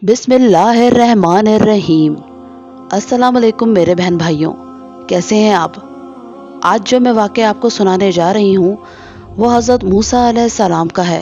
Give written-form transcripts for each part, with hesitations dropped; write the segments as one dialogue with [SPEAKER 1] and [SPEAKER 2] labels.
[SPEAKER 1] बिस्मिल्लाहिर्रहमानिर्रहीम। अस्सलाम वालेकुम मेरे बहन भाइयों, कैसे हैं आप। आज जो मैं वाक़या आपको सुनाने जा रही हूँ वो हज़रत मूसा अलैहिस्सलाम का है।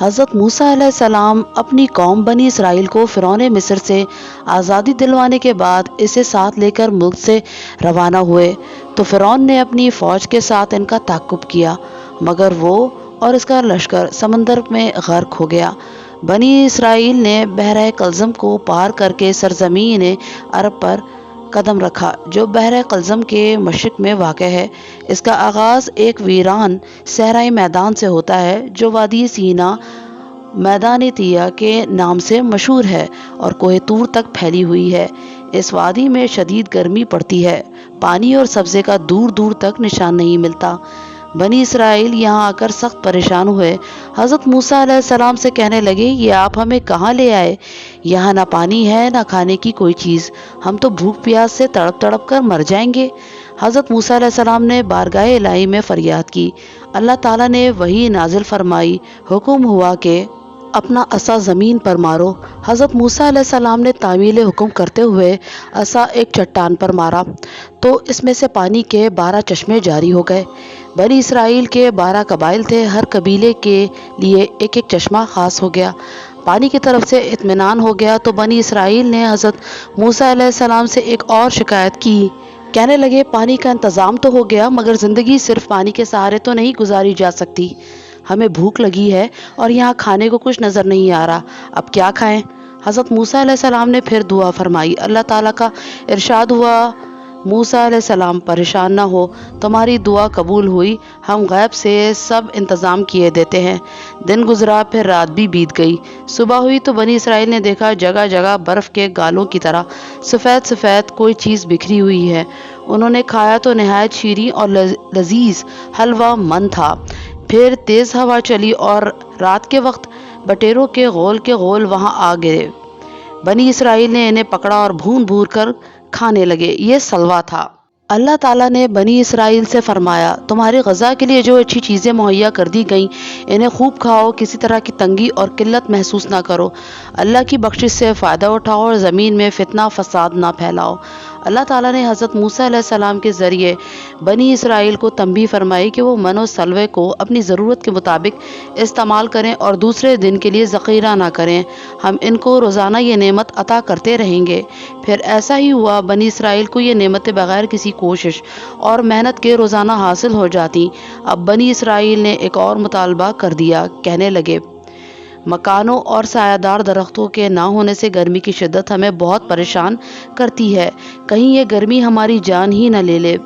[SPEAKER 1] हज़रत मूसा अलैहिस्सलाम अपनी कौम बनी इसराइल को फ़िरौन मिस्र से आज़ादी दिलवाने के बाद इसे साथ लेकर मुल्क से रवाना हुए तो फ़िरौन ने अपनी फ़ौज के साथ इनका ताक़ुब किया, मगर वो और इसका लश्कर समंदर में गर्क हो गया। बनी इसराइल ने बहर कल्ज़म को पार करके सरज़मीन अरब पर कदम रखा, जो बहर कल्ज़म के मशरिक़ में वाक़ है। इसका आगाज़ एक वीरान सहराई मैदान से होता है जो वादी सीना मैदान तिया के नाम से मशहूर है और कोह तूर तक फैली हुई है। इस वादी में शदीद गर्मी पड़ती है, पानी और सब्ज़े का दूर दूर तक निशान नहीं मिलता। बनी इसराइल यहाँ आकर सख्त परेशान हुए। हज़रत मूसा अलैहिस्सलाम से कहने लगे, ये आप हमें कहाँ ले आए? यहाँ ना पानी है ना खाने की कोई चीज़, हम तो भूख प्यास से तड़प तड़प कर मर जाएंगे। हज़रत मूसा अलैहिस्सलाम ने बारगाह इलाही में फरियाद की। अल्लाह ताला ने वही नाजिल फरमाई, हुक्म हुआ कि अपना असा ज़मीन पर मारो। हज़रत मूसा अलैहिस्सलाम ने तावील हुक्म करते हुए असा एक चट्टान पर मारा तो इसमें से पानी के 12 चश्मे जारी हो गए। बनी इसराइल के 12 कबाइल थे, हर कबीले के लिए एक एक चश्मा ख़ास हो गया। पानी की तरफ से इत्मीनान हो गया तो बनी इसराइल ने हज़रत मूसा अलैहिस्सलाम से एक और शिकायत की। कहने लगे, पानी का इंतज़ाम तो हो गया, मगर ज़िंदगी सिर्फ पानी के सहारे तो नहीं गुजारी जा सकती। हमें भूख लगी है और यहाँ खाने को कुछ नज़र नहीं आ रहा, अब क्या खाएं। हज़रत मूसा अलैहिस्सलाम ने फिर दुआ फरमाई। अल्लाह ताला का इरशाद हुआ, मूसा अलैहिस्सलाम परेशान ना हो, तुम्हारी दुआ कबूल हुई, हम गैब से सब इंतज़ाम किए देते हैं। दिन गुजरा, फिर रात भी बीत गई। सुबह हुई तो बनी इसराइल ने देखा जगह जगह बर्फ़ के गालों की तरह सफ़ेद सफ़ेद कोई चीज़ बिखरी हुई है। उन्होंने खाया तो नहायत शीरीं और लजीज हलवा मन था। फिर तेज़ हवा चली और रात के वक्त बटेरों के गोल वहाँ आ गए। बनी इसराइल ने इन्हें पकड़ा और भून भून कर खाने लगे। ये सलवा था। अल्लाह ताला ने बनी इसराइल से फरमाया, तुम्हारी ग़ज़ा के लिए जो अच्छी चीज़ें मुहैया कर दी गईं, इन्हें खूब खाओ, किसी तरह की तंगी और किल्लत महसूस ना करो। अल्लाह की बख्शिश से फ़ायदा उठाओ और ज़मीन में फितना फसाद ना फैलाओ। अल्लाह ताला ने हज़रत मूसा अलैहिस्सलाम के ज़रिए बनी इसराइल को तंबीह फरमाई कि वो मन और सलवे को अपनी ज़रूरत के मुताबिक इस्तेमाल करें और दूसरे दिन के लिए ज़ख़ीरा ना करें। हम इनको रोज़ाना ये नेमत अता करते रहेंगे। फिर ऐसा ही हुआ, बनी इसराइल को ये नेमतें बग़ैर किसी कोशिश और मेहनत के रोज़ाना हासिल हो जाती। अब बनी इसराइल ने एक और मुतालबा कर दिया। कहने लगे, मकानों और सायादार दरख्तों के ना होने से गर्मी की शिद्दत हमें बहुत परेशान करती है, कहीं ये गर्मी हमारी जान ही न ले ले।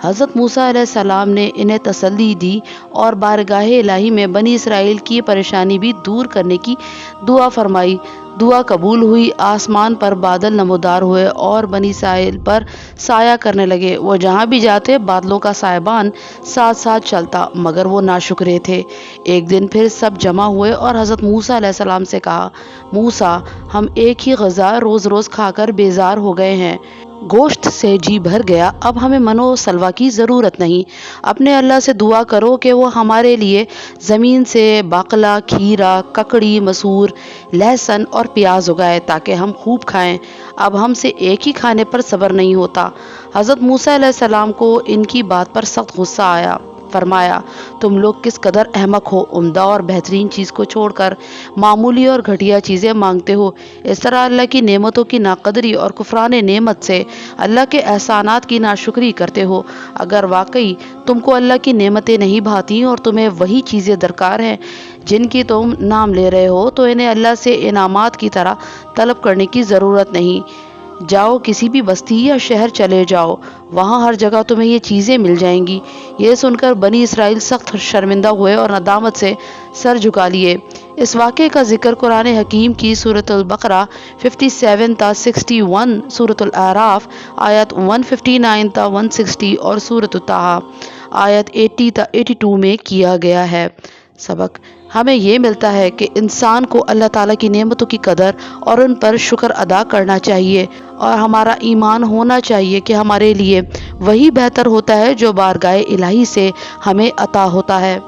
[SPEAKER 1] हज़रत मूसा अलैहिस्सलाम ने इन्हें तसल्ली दी और बारगाह इलाही में बनी इसराइल की परेशानी भी दूर करने की दुआ फरमाई। दुआ कबूल हुई। आसमान पर बादल नमोदार हुए और बनी इसराइल पर साया करने लगे। वो जहाँ भी जाते बादलों का सायबान साथ साथ चलता, मगर वो नाशुक्रे थे। एक दिन फिर सब जमा हुए और हज़रत मूसा अलैहिस्सलाम से कहा, मूसा, हम एक ही ग़ज़ा रोज़ रोज़ खाकर बेजार हो गए हैं, गोश्त से जी भर गया, अब हमें मनो सलवा की ज़रूरत नहीं। अपने अल्लाह से दुआ करो कि वो हमारे लिए ज़मीन से बाकला, खीरा, ककड़ी, मसूर, लहसुन और प्याज उगाए ताकि हम खूब खाएं। अब हमसे एक ही खाने पर सब्र नहीं होता। हज़रत मूसा अलैहिस्सलाम को इनकी बात पर सख्त गुस्सा आया। फरमाया, तुम लोग किस कदर अहमक हो, उम्दा और बेहतरीन चीज़ को छोड़कर मामूली और घटिया चीज़ें मांगते हो। इस तरह अल्लाह की नेमतों की नाकदरी और कुफरान नेमत से अल्लाह के एहसानात की नाशुक्री करते हो। अगर वाकई तुमको अल्लाह की नेमतें नहीं भाती और तुम्हें वही चीज़ें दरकार हैं जिनकी तुम नाम ले रहे हो, तो इन्हें अल्लाह से इनामात की तरह तलब करने की ज़रूरत नहीं। जाओ, किसी भी बस्ती या शहर चले जाओ, वहाँ हर जगह तुम्हें ये चीज़ें मिल जाएंगी। ये सुनकर बनी इसराइल सख्त शर्मिंदा हुए और नदामत से सर झुका लिए। इस वाक़े का जिक्र कुरान हकीम की सूरतुल बकरा 57 ता 61, सूरतुल आराफ आयत 159 ता 160 और सूरतुल ताहा आयत 80 ता 82 में किया गया है। सबक हमें ये मिलता है कि इंसान को अल्लाह ताला की नेमतों की कदर और उन पर शुक्र अदा करना चाहिए और हमारा ईमान होना चाहिए कि हमारे लिए वही बेहतर होता है जो बारगाह इलाही से हमें अता होता है।